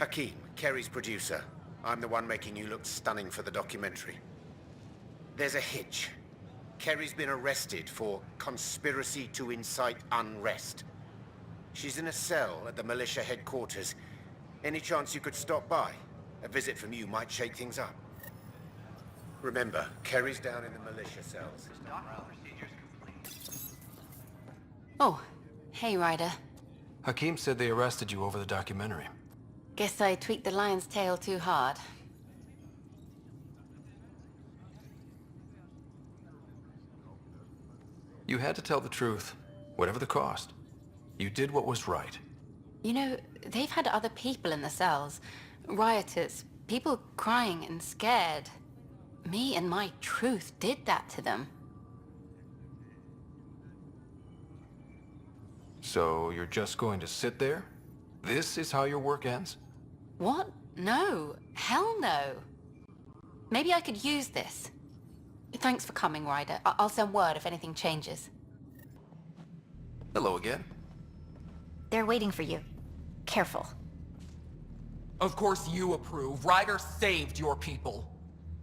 Hakeem, Kerry's producer. I'm the one making you look stunning for the documentary. There's a hitch. Kerry's been arrested for conspiracy to incite unrest. She's in a cell at the militia headquarters. Any chance you could stop by? A visit from you might shake things up. Remember, Kerry's down in the militia cells. Oh, hey, Ryder. Hakeem said they arrested you over the documentary. Guess I tweaked the lion's tail too hard. You had to tell the truth, whatever the cost. You did what was right. You know, they've had other people in the cells. Rioters, people crying and scared. Me and my truth did that to them. So you're just going to sit there? This is how your work ends? What? No. Hell no. Maybe I could use this. Thanks for coming, Ryder. I'll send word if anything changes. Hello again. They're waiting for you. Careful. Of course you approve. Ryder saved your people.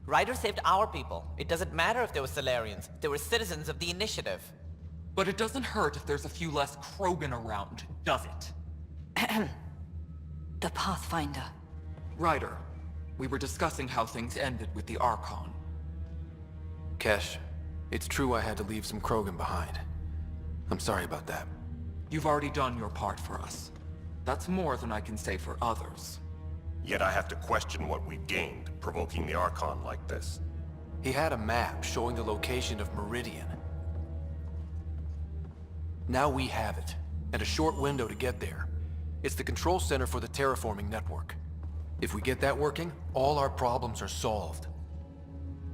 Ryder saved our people. It doesn't matter if they were Solarians. They were citizens of the Initiative. But it doesn't hurt if there's a few less Krogan around, does it? The Pathfinder. Ryder, we were discussing how things ended with the Archon. Kesh, it's true I had to leave some Krogan behind. I'm sorry about that. You've already done your part for us. That's more than I can say for others. Yet I have to question what we've gained, provoking the Archon like this. He had a map showing the location of Meridian. Now we have it, and a short window to get there. It's the control center for the terraforming network. If we get that working, all our problems are solved.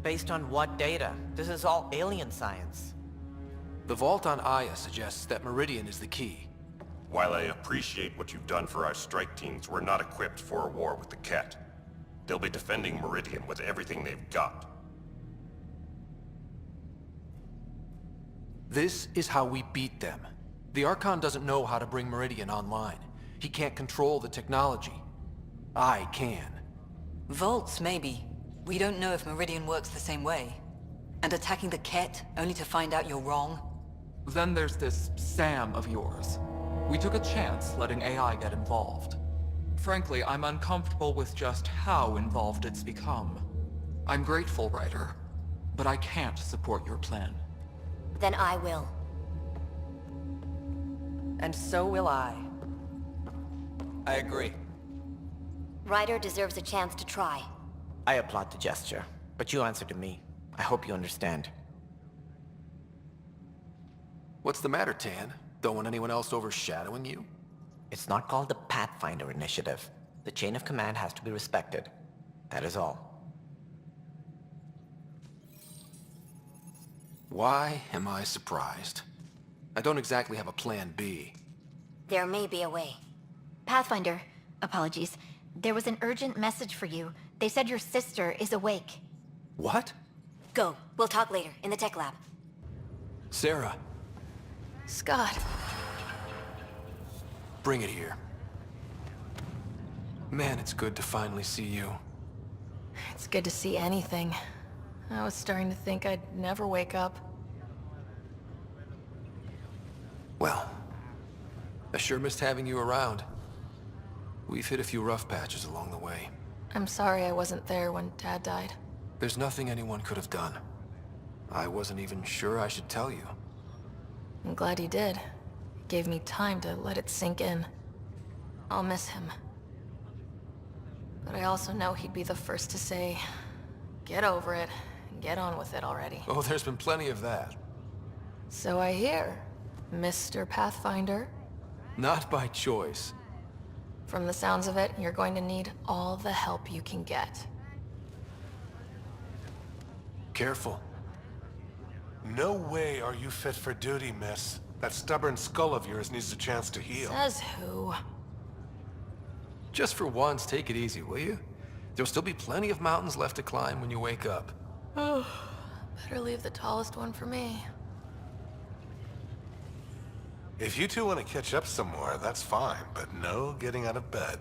Based on what data? This is all alien science. The vault on Aya suggests that Meridian is the key. While I appreciate what you've done for our strike teams, we're not equipped for a war with the Ket. They'll be defending Meridian with everything they've got. This is how we beat them. The Archon doesn't know how to bring Meridian online. He can't control the technology. I can. Vaults, maybe. We don't know if Meridian works the same way. And attacking the Ket, only to find out you're wrong? Then there's this Sam of yours. We took a chance letting AI get involved. Frankly, I'm uncomfortable with just how involved it's become. I'm grateful, Ryder, but I can't support your plan. Then I will. And so will I. I agree. Ryder deserves a chance to try. I applaud the gesture, but you answer to me. I hope you understand. What's the matter, Tan? Don't want anyone else overshadowing you? It's not called the Pathfinder Initiative. The chain of command has to be respected. That is all. Why am I surprised? I don't exactly have a plan B. There may be a way. Pathfinder, apologies. There was an urgent message for you. They said your sister is awake. What? Go. We'll talk later, in the tech lab. Sarah, Scott. bring it here. Man, it's good to finally see you. It's good to see anything. I was starting to think I'd never wake up. Well, I sure missed having you around. We've hit a few rough patches along the way. I'm sorry I wasn't there when Dad died. There's nothing anyone could have done. I wasn't even sure I should tell you. I'm glad he did. It gave me time to let it sink in. I'll miss him. But I also know he'd be the first to say, get over it, and get on with it already. Oh, there's been plenty of that. So I hear, Mr. Pathfinder. Not by choice. From the sounds of it, you're going to need all the help you can get. Careful. No way are you fit for duty, miss. That stubborn skull of yours needs a chance to heal. Says who? Just for once, take it easy, will you? There'll still be plenty of mountains left to climb when you wake up. Oh, better leave the tallest one for me. If you two want to catch up some more, that's fine, but no getting out of bed.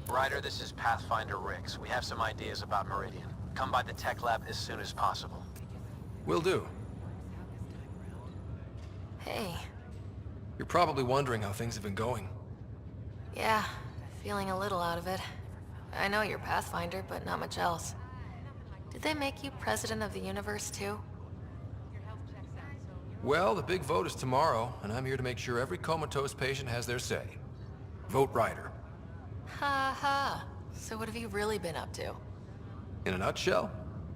Ryder, this is Pathfinder Rix. We have some ideas about Meridian. Come by the tech lab as soon as possible. Will do. Hey. You're probably wondering how things have been going. Yeah, feeling a little out of it. I know you're Pathfinder, but not much else. Did they make you president of the universe, too? Well, the big vote is tomorrow, and I'm here to make sure every comatose patient has their say. Vote Ryder. Ha ha. So what have you really been up to? In a nutshell,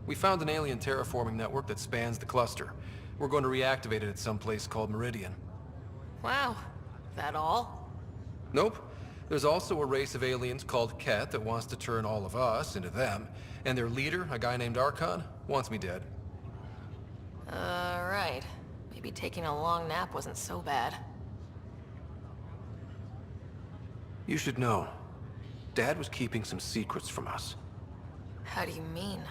we found an alien terraforming network that spans the cluster. We're going to reactivate it at some place called Meridian. Wow. That all? Nope. There's also a race of aliens called Ket that wants to turn all of us into them, and their leader, a guy named Archon, wants me dead. Right. Maybe taking a long nap wasn't so bad. You should know. Dad was keeping some secrets from us. How do you mean?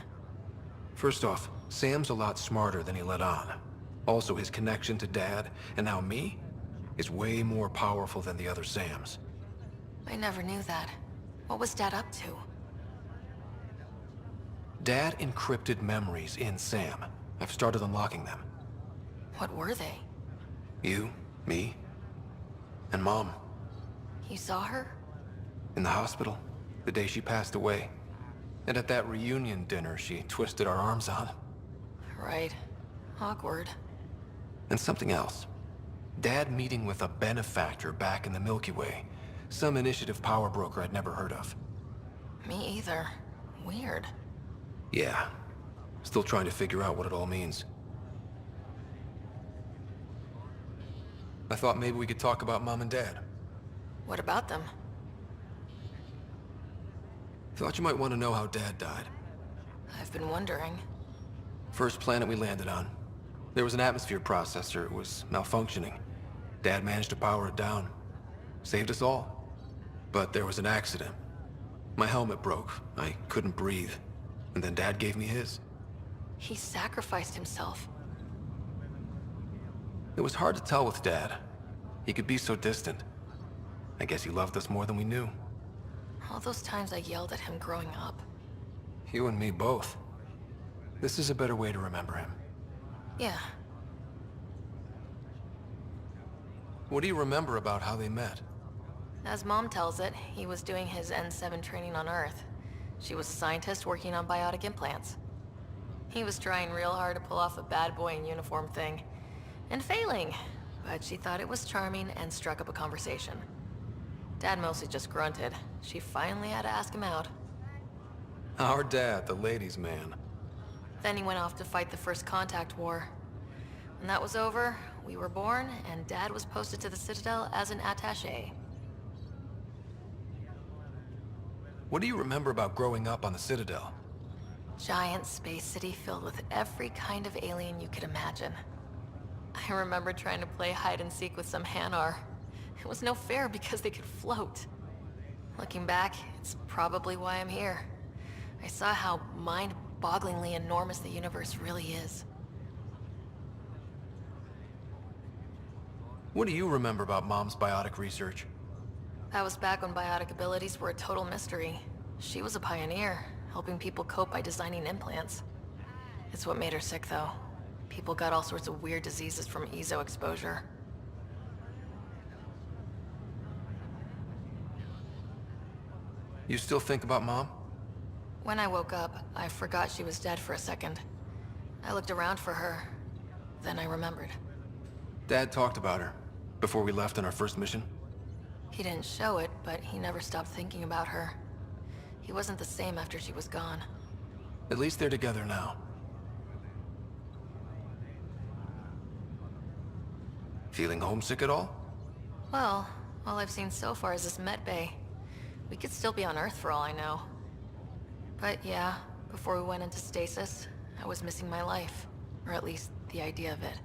First off, Sam's a lot smarter than he let on. Also, his connection to Dad, and now me, is way more powerful than the other Sams. I never knew that. What was Dad up to? Dad encrypted memories in Sam. I've started unlocking them. What were they? You, me, and Mom. You saw her? In the hospital, the day she passed away. And at that reunion dinner she twisted our arms on. Right. Awkward. And something else. Dad meeting with a benefactor back in the Milky Way. Some initiative power broker I'd never heard of. Me either. Weird. Yeah. Still trying to figure out what it all means. I thought maybe we could talk about Mom and Dad. What about them? Thought you might want to know how Dad died. I've been wondering. First planet we landed on. There was an atmosphere processor. It was malfunctioning. Dad managed to power it down. Saved us all. But there was an accident. My helmet broke. I couldn't breathe. And then Dad gave me his. He sacrificed himself. It was hard to tell with Dad. He could be so distant. I guess he loved us more than we knew. All those times I yelled at him growing up. You and me both. This is a better way to remember him. Yeah. What do you remember about how they met? As Mom tells it, he was doing his N7 training on Earth. She was a scientist working on biotic implants. He was trying real hard to pull off a bad boy in uniform thing. And failing. But she thought it was charming and struck up a conversation. Dad mostly just grunted. She finally had to ask him out. Our dad, the ladies' man. Then he went off to fight the First Contact War. When that was over, we were born, and Dad was posted to the Citadel as an attaché. What do you remember about growing up on the Citadel? Giant space city filled with every kind of alien you could imagine. I remember trying to play hide and seek with some Hanar. It was no fair because they could float. Looking back, it's probably why I'm here. I saw how mind-bogglingly enormous the universe really is. What do you remember about Mom's biotic research? That was back when biotic abilities were a total mystery. She was a pioneer, helping people cope by designing implants. It's what made her sick, though. People got all sorts of weird diseases from EZO exposure. You still think about Mom? When I woke up, I forgot she was dead for a second. I looked around for her. Then I remembered. Dad talked about her before we left on our first mission. He didn't show it, but he never stopped thinking about her. He wasn't the same after she was gone. At least they're together now. Feeling homesick at all? Well, all I've seen so far is this med bay. We could still be on Earth for all I know. But yeah, before we went into stasis, I was missing my life. Or at least the idea of it.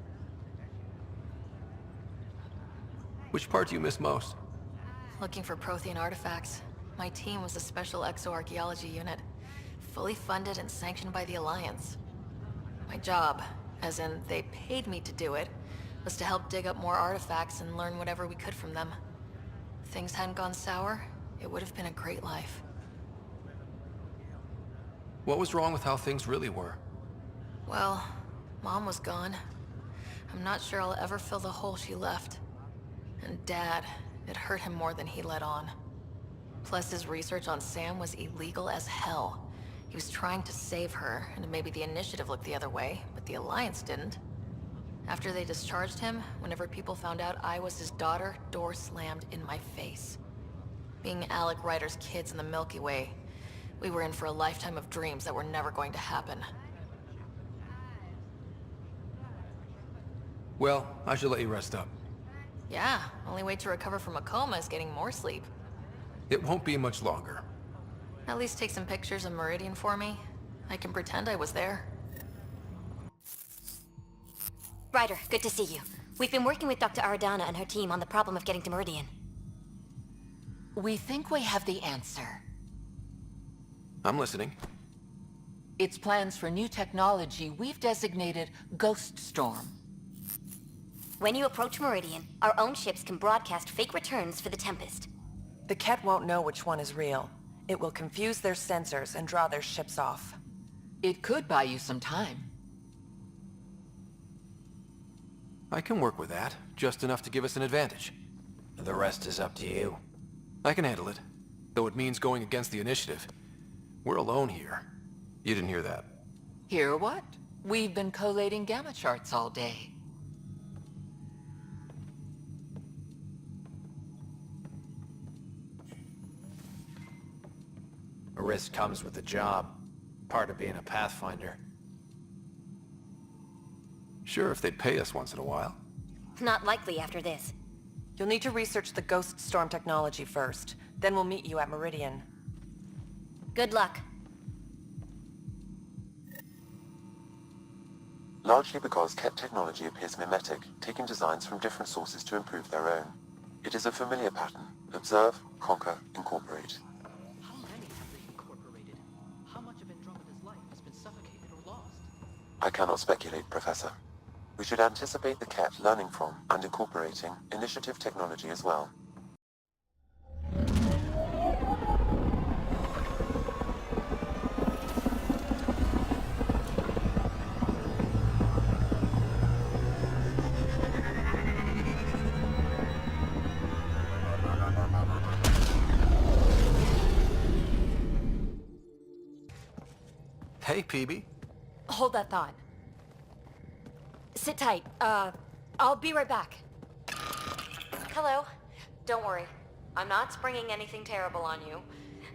Which part do you miss most? Looking for Prothean artifacts. My team was a special exoarchaeology unit. Fully funded and sanctioned by the Alliance. My job, as in they paid me to do it, was to help dig up more artifacts and learn whatever we could from them. If things hadn't gone sour, it would have been a great life. What was wrong with how things really were? Well, Mom was gone. I'm not sure I'll ever fill the hole she left. And Dad, it hurt him more than he let on. Plus, his research on Sam was illegal as hell. He was trying to save her, and maybe the Initiative looked the other way, but the Alliance didn't. After they discharged him, whenever people found out I was his daughter, doors slammed in my face. Being Alec Ryder's kids in the Milky Way, we were in for a lifetime of dreams that were never going to happen. Well, I should let you rest up. Yeah, only way to recover from a coma is getting more sleep. It won't be much longer. At least take some pictures of Meridian for me. I can pretend I was there. Ryder, good to see you. We've been working with Dr. Aradana and her team on the problem of getting to Meridian. We think we have the answer. I'm listening. It's plans for new technology we've designated Ghost Storm. When you approach Meridian, our own ships can broadcast fake returns for the Tempest. The Ket won't know which one is real. It will confuse their sensors and draw their ships off. It could buy you some time. I can work with that, just enough to give us an advantage. The rest is up to you. I can handle it, though it means going against the Initiative. We're alone here. You didn't hear that. Hear what? We've been collating gamma charts all day. A risk comes with the job. Part of being a Pathfinder. Sure, if they'd pay us once in a while. Not likely after this. You'll need to research the Ghost Storm technology first. Then we'll meet you at Meridian. Good luck. Largely because Ket technology appears mimetic, taking designs from different sources to improve their own. It is a familiar pattern. Observe, conquer, incorporate. How many have they incorporated? How much of Andromeda's life has been suffocated or lost? I cannot speculate, Professor. We should anticipate the Ket learning from and incorporating Initiative technology as well. Hey, PB. Hold that thought. Sit tight. I'll be right back. Hello. Don't worry. I'm not springing anything terrible on you.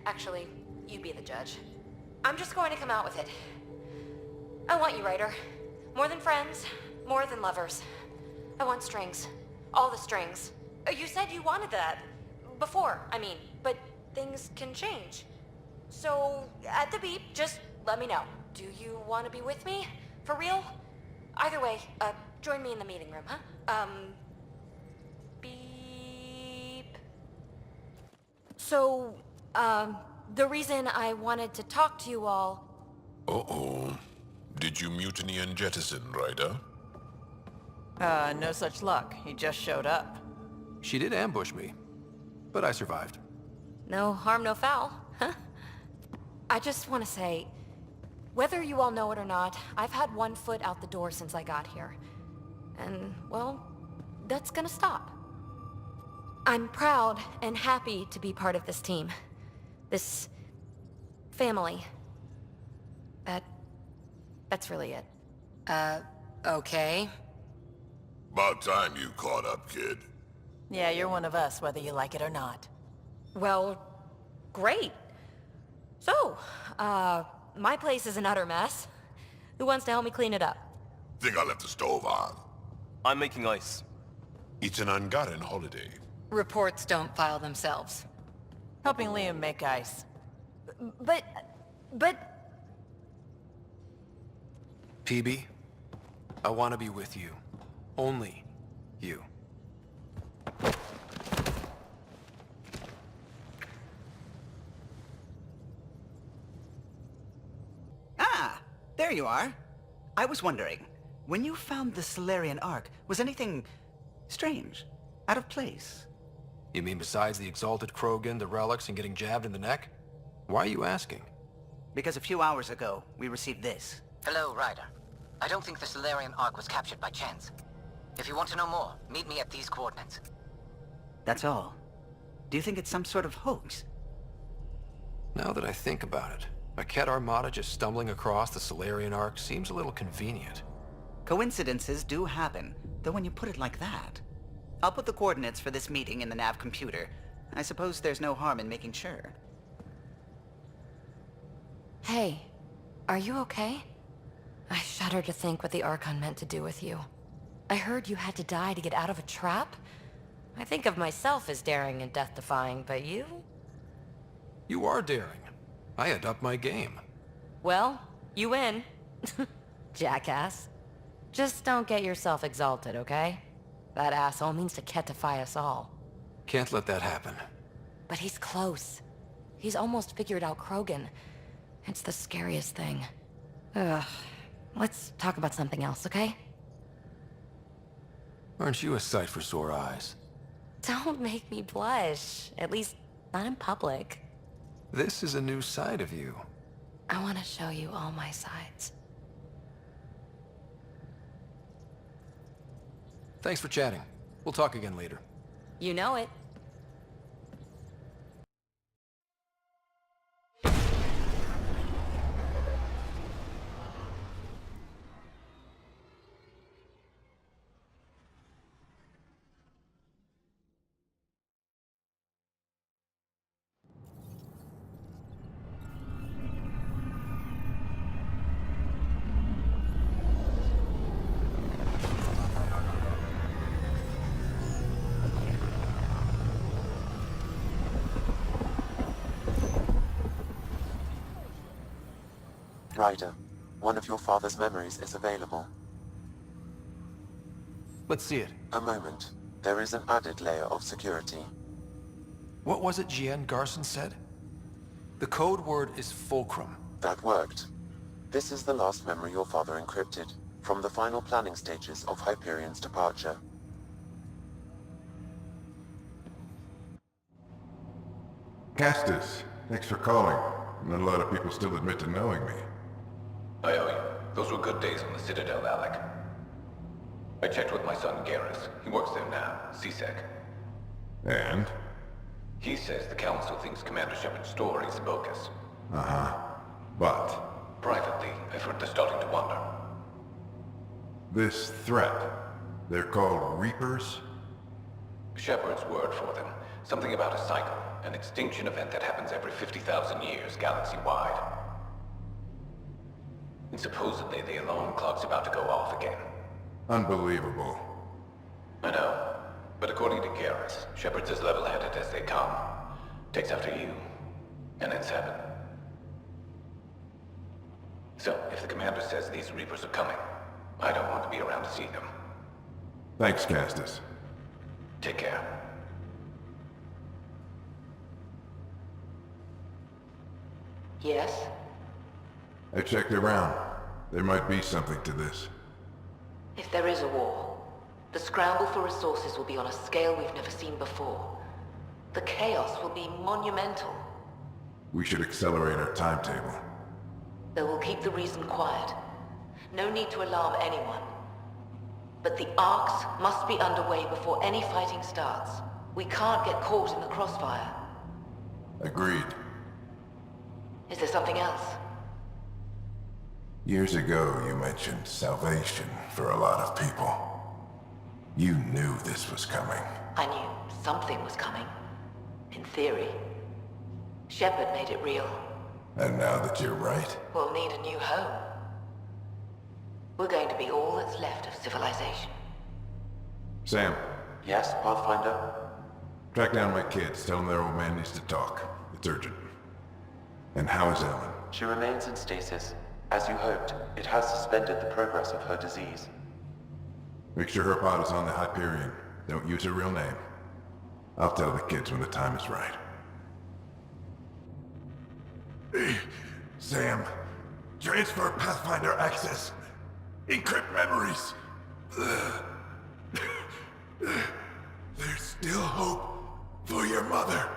Actually, you be the judge. I'm just going to come out with it. I want you, Ryder. More than friends, more than lovers. I want strings. All the strings. You said you wanted that. Before, I mean. But things can change. So, at the beep, just let me know. Do you want to be with me? For real? Either way, join me in the meeting room, huh? Beep. So, the reason I wanted to talk to you all... Uh-oh. Did you mutiny and jettison, Ryder? No such luck. He just showed up. She did ambush me, but I survived. No harm, no foul, huh? I just want to say, whether you all know it or not, I've had one foot out the door since I got here. And, well, that's gonna stop. I'm proud and happy to be part of this team. This... family. That's really it. Okay. About time you caught up, kid. Yeah, you're one of us, whether you like it or not. Well, great. So, my place is an utter mess. Who wants to help me clean it up? Think I left the stove on. I'm making ice. It's an ungotten holiday. Reports don't file themselves. Helping Liam make ice. But... PB, I want to be with you. Only you. Ah, there you are. I was wondering, when you found the Solarian Ark, was anything strange? Out of place? You mean besides the exalted Krogan, the relics, and getting jabbed in the neck? Why are you asking? because a few hours ago, we received this. Hello, Ryder. I don't think the Solarian Ark was captured by chance. If you want to know more, meet me at these coordinates. That's all. Do you think it's some sort of hoax? Now that I think about it, a Ket armada just stumbling across the Solarian Ark seems a little convenient. Coincidences do happen, though when you put it like that. I'll put the coordinates for this meeting in the nav computer. I suppose there's no harm in making sure. Hey, are you okay? I shudder to think what the Archon meant to do with you. I heard you had to die to get out of a trap? I think of myself as daring and death-defying, but you? You are daring. I had upped my game. Well, you win. Jackass. Just don't get yourself exalted, okay? That asshole means to ketify us all. Can't let that happen. But he's close. He's almost figured out Krogan. It's the scariest thing. Ugh. Let's talk about something else, okay? Aren't you a sight for sore eyes? Don't make me blush. At least, not in public. This is a new side of you. I want to show you all my sides. Thanks for chatting. We'll talk again later. You know it. Ryder, one of your father's memories is available. Let's see it. A moment. There is an added layer of security. What was it Jien Garson said? The code word is fulcrum. That worked. This is the last memory your father encrypted, from the final planning stages of Hyperion's departure. Castus, thanks for calling. Not a lot of people still admit to knowing me. I owe you. Those were good days on the Citadel, Alec. I checked with my son Garrus. He works there now, CSEC. And? He says the Council thinks Commander Shepard's story is bogus. Uh-huh. But? Privately, I've heard they're starting to wonder. This threat, they're called Reapers? Shepard's word for them. Something about a cycle, an extinction event that happens every 50,000 years, galaxy-wide. And supposedly the alarm clock's about to go off again. Unbelievable. I know. But according to Garrus, Shepard's as level-headed as they come. Takes after you. And then 7. So, if the commander says these Reapers are coming, I don't want to be around to see them. Thanks, Castus. Take care. Yes? I checked around. There might be something to this. If there is a war, the scramble for resources will be on a scale we've never seen before. The chaos will be monumental. We should accelerate our timetable. They will keep the reason quiet. No need to alarm anyone. But the arcs must be underway before any fighting starts. We can't get caught in the crossfire. Agreed. Is there something else? Years ago, you mentioned salvation for a lot of people. You knew this was coming. I knew something was coming. In theory. Shepard made it real. And now that you're right, We'll need a new home. We're going to be all that's left of civilization. Sam, Yes, Pathfinder? track down my kids. Tell them their old man needs to talk. It's urgent. And how is Ellen? She remains in stasis. As you hoped, it has suspended the progress of her disease. Make sure her pod is on the Hyperion. Don't use her real name. I'll tell the kids when the time is right. Sam, transfer Pathfinder access. Encrypt memories. There's still hope for your mother.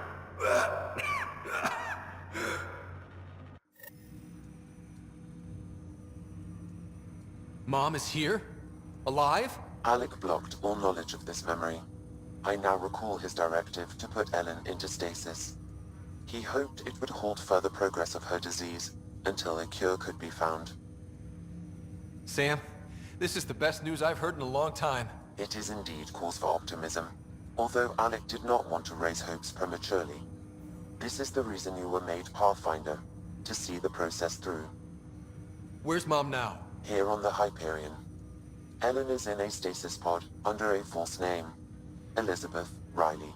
Mom is here? Alive? Alec blocked all knowledge of this memory. I now recall his directive to put Ellen into stasis. He hoped it would halt further progress of her disease until a cure could be found. Sam, this is the best news I've heard in a long time. It is indeed cause for optimism, although Alec did not want to raise hopes prematurely. This is the reason you were made Pathfinder, to see the process through. Where's Mom now? Here on the Hyperion. Ellen is in a stasis pod under a false name, Elizabeth Riley.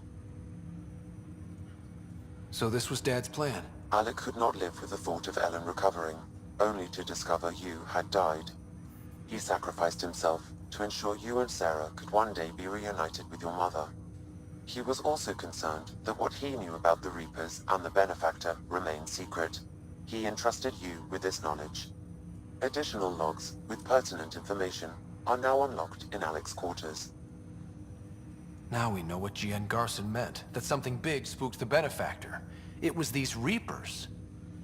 So this was Dad's plan? Alec could not live with the thought of Ellen recovering, only to discover you had died. He sacrificed himself to ensure you and Sarah could one day be reunited with your mother. He was also concerned that what he knew about the Reapers and the Benefactor remained secret. He entrusted you with this knowledge. Additional logs with pertinent information are now unlocked in Alec's quarters. Now we know what G.N. Garson meant, that something big spooked the Benefactor. It was these Reapers.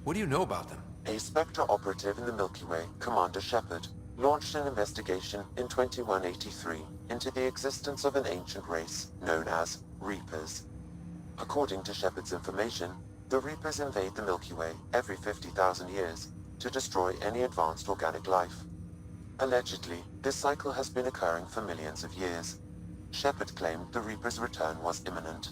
What do you know about them? A Spectre operative in the Milky Way, Commander Shepard, launched an investigation in 2183 into the existence of an ancient race known as Reapers. According to Shepard's information, the Reapers invade the Milky Way every 50,000 years to destroy any advanced organic life. Allegedly, this cycle has been occurring for millions of years. Shepard claimed the Reapers' return was imminent.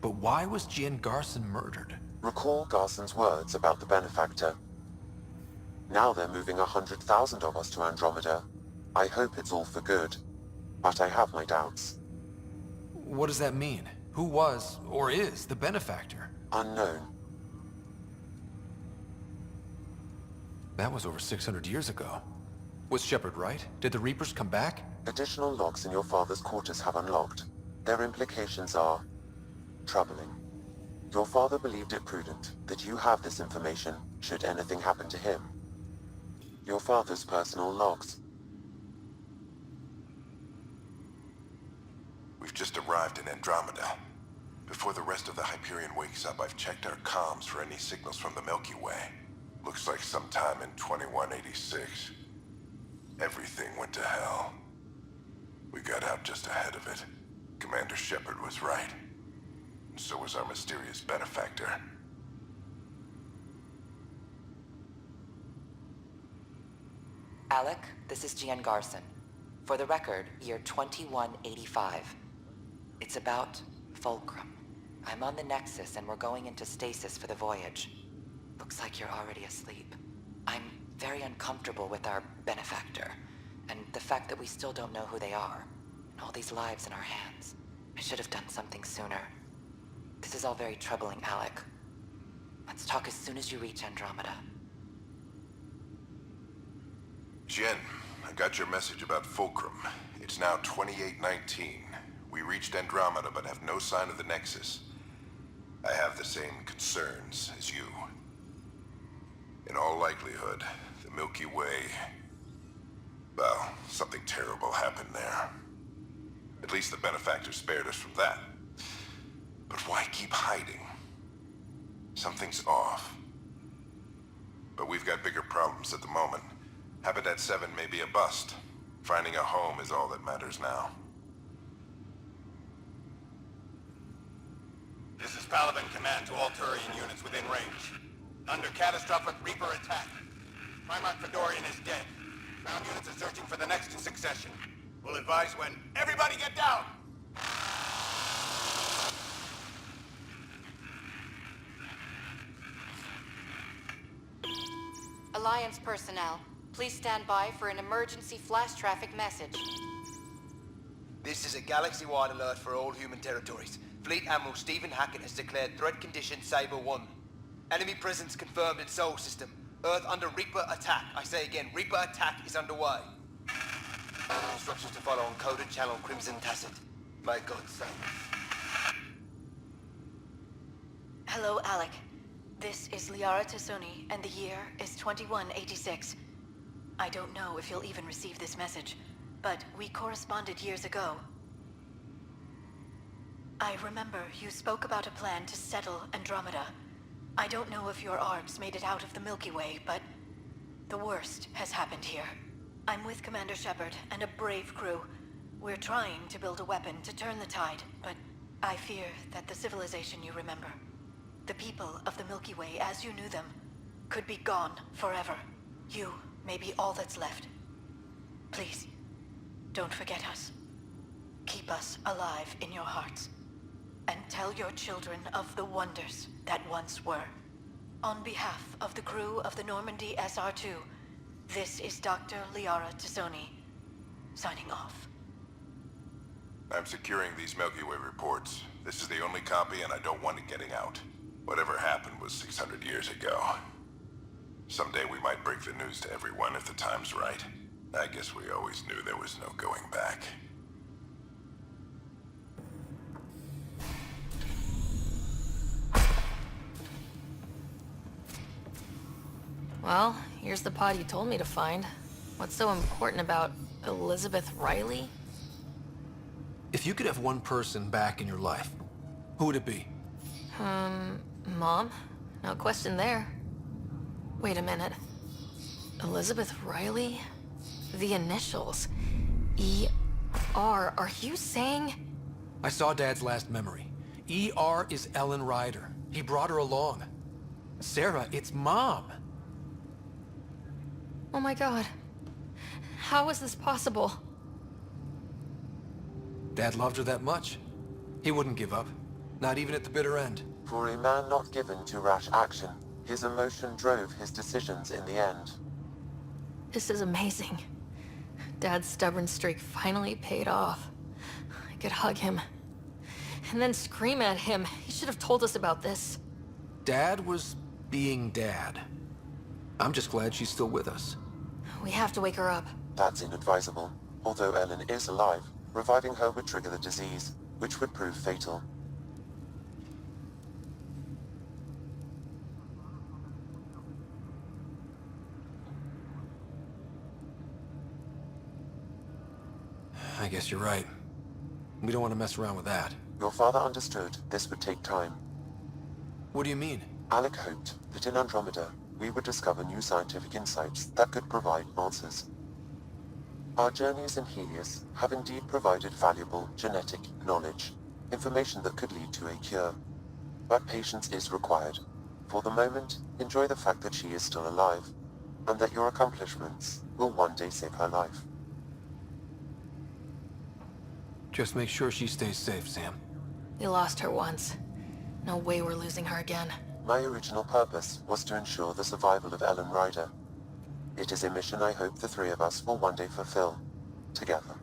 But why was G.N. Garson murdered? Recall Garson's words about the Benefactor. Now they're moving 100,000 of us to Andromeda. I hope it's all for good, but I have my doubts. What does that mean? Who was, or is, the Benefactor? Unknown. That was over 600 years ago. Was Shepard right? Did the Reapers come back? Additional logs in your father's quarters have unlocked. Their implications are troubling. Your father believed it prudent that you have this information should anything happen to him. Your father's personal logs. We've just arrived in Andromeda. Before the rest of the Hyperion wakes up, I've checked our comms for any signals from the Milky Way. Looks like sometime in 2186. Everything went to hell. We got out just ahead of it. Commander Shepard was right. And so was our mysterious Benefactor. Alec, this is G.N. Garson. For the record, year 2185. It's about Fulcrum. I'm on the Nexus and we're going into stasis for the voyage. Looks like you're already asleep. I'm very uncomfortable with our Benefactor, and the fact that we still don't know who they are, and all these lives in our hands. I should have done something sooner. This is all very troubling, Alec. Let's talk as soon as you reach Andromeda. Jen, I got your message about Fulcrum. It's now 2819. We reached Andromeda but have no sign of the Nexus. I have the same concerns as you. In all likelihood, the Milky Way... well, something terrible happened there. At least the Benefactor spared us from that. But why keep hiding? Something's off. But we've got bigger problems at the moment. Habitat 7 may be a bust. Finding a home is all that matters now. This is Paladin Command to all Turian units within range. Under catastrophic Reaper attack. Primarch Fedorian is dead. Ground units are searching for the next in succession. We'll advise when... Everybody get down! Alliance personnel, please stand by for an emergency flash traffic message. This is a galaxy-wide alert for all human territories. Fleet Admiral Stephen Hackett has declared threat condition Saber 1. Enemy presence confirmed in Sol System. Earth under Reaper attack. I say again, Reaper attack is underway. Instructions to follow on coded channel Crimson Tacit. May God save us. Hello, Alec. This is Liara Tassoni, and the year is 2186. I don't know if you'll even receive this message, but we corresponded years ago. I remember you spoke about a plan to settle Andromeda. I don't know if your arcs made it out of the Milky Way, but the worst has happened here. I'm with Commander Shepard and a brave crew. We're trying to build a weapon to turn the tide, but I fear that the civilization you remember, the people of the Milky Way as you knew them, could be gone forever. You may be all that's left. Please, don't forget us. Keep us alive in your hearts. And tell your children of the wonders that once were. On behalf of the crew of the Normandy SR-2, this is Dr. Liara Tassoni, signing off. I'm securing these Milky Way reports. This is the only copy, and I don't want it getting out. Whatever happened was 600 years ago. Someday we might break the news to everyone if the time's right. I guess we always knew there was no going back. Well, here's the pod you told me to find. What's so important about Elizabeth Riley? If you could have one person back in your life, who would it be? Mom? No question there. Wait a minute. Elizabeth Riley? The initials. E.R. Are you saying? I saw Dad's last memory. E.R. is Ellen Ryder. He brought her along. Sarah, it's Mom. Oh my god. How is this possible? Dad loved her that much. He wouldn't give up. Not even at the bitter end. For a man not given to rash action, his emotion drove his decisions in the end. This is amazing. Dad's stubborn streak finally paid off. I could hug him. And then scream at him. He should have told us about this. Dad was being Dad. I'm just glad she's still with us. We have to wake her up. That's inadvisable. Although Ellen is alive, reviving her would trigger the disease, which would prove fatal. I guess you're right. We don't want to mess around with that. Your father understood this would take time. What do you mean? Alec hoped that in Andromeda, we would discover new scientific insights that could provide answers. Our journeys in Helios have indeed provided valuable genetic knowledge, information that could lead to a cure. But patience is required. For the moment, enjoy the fact that she is still alive, and that your accomplishments will one day save her life. Just make sure she stays safe, Sam. We lost her once. No way we're losing her again. My original purpose was to ensure the survival of Ellen Ryder. It is a mission I hope the three of us will one day fulfill, together.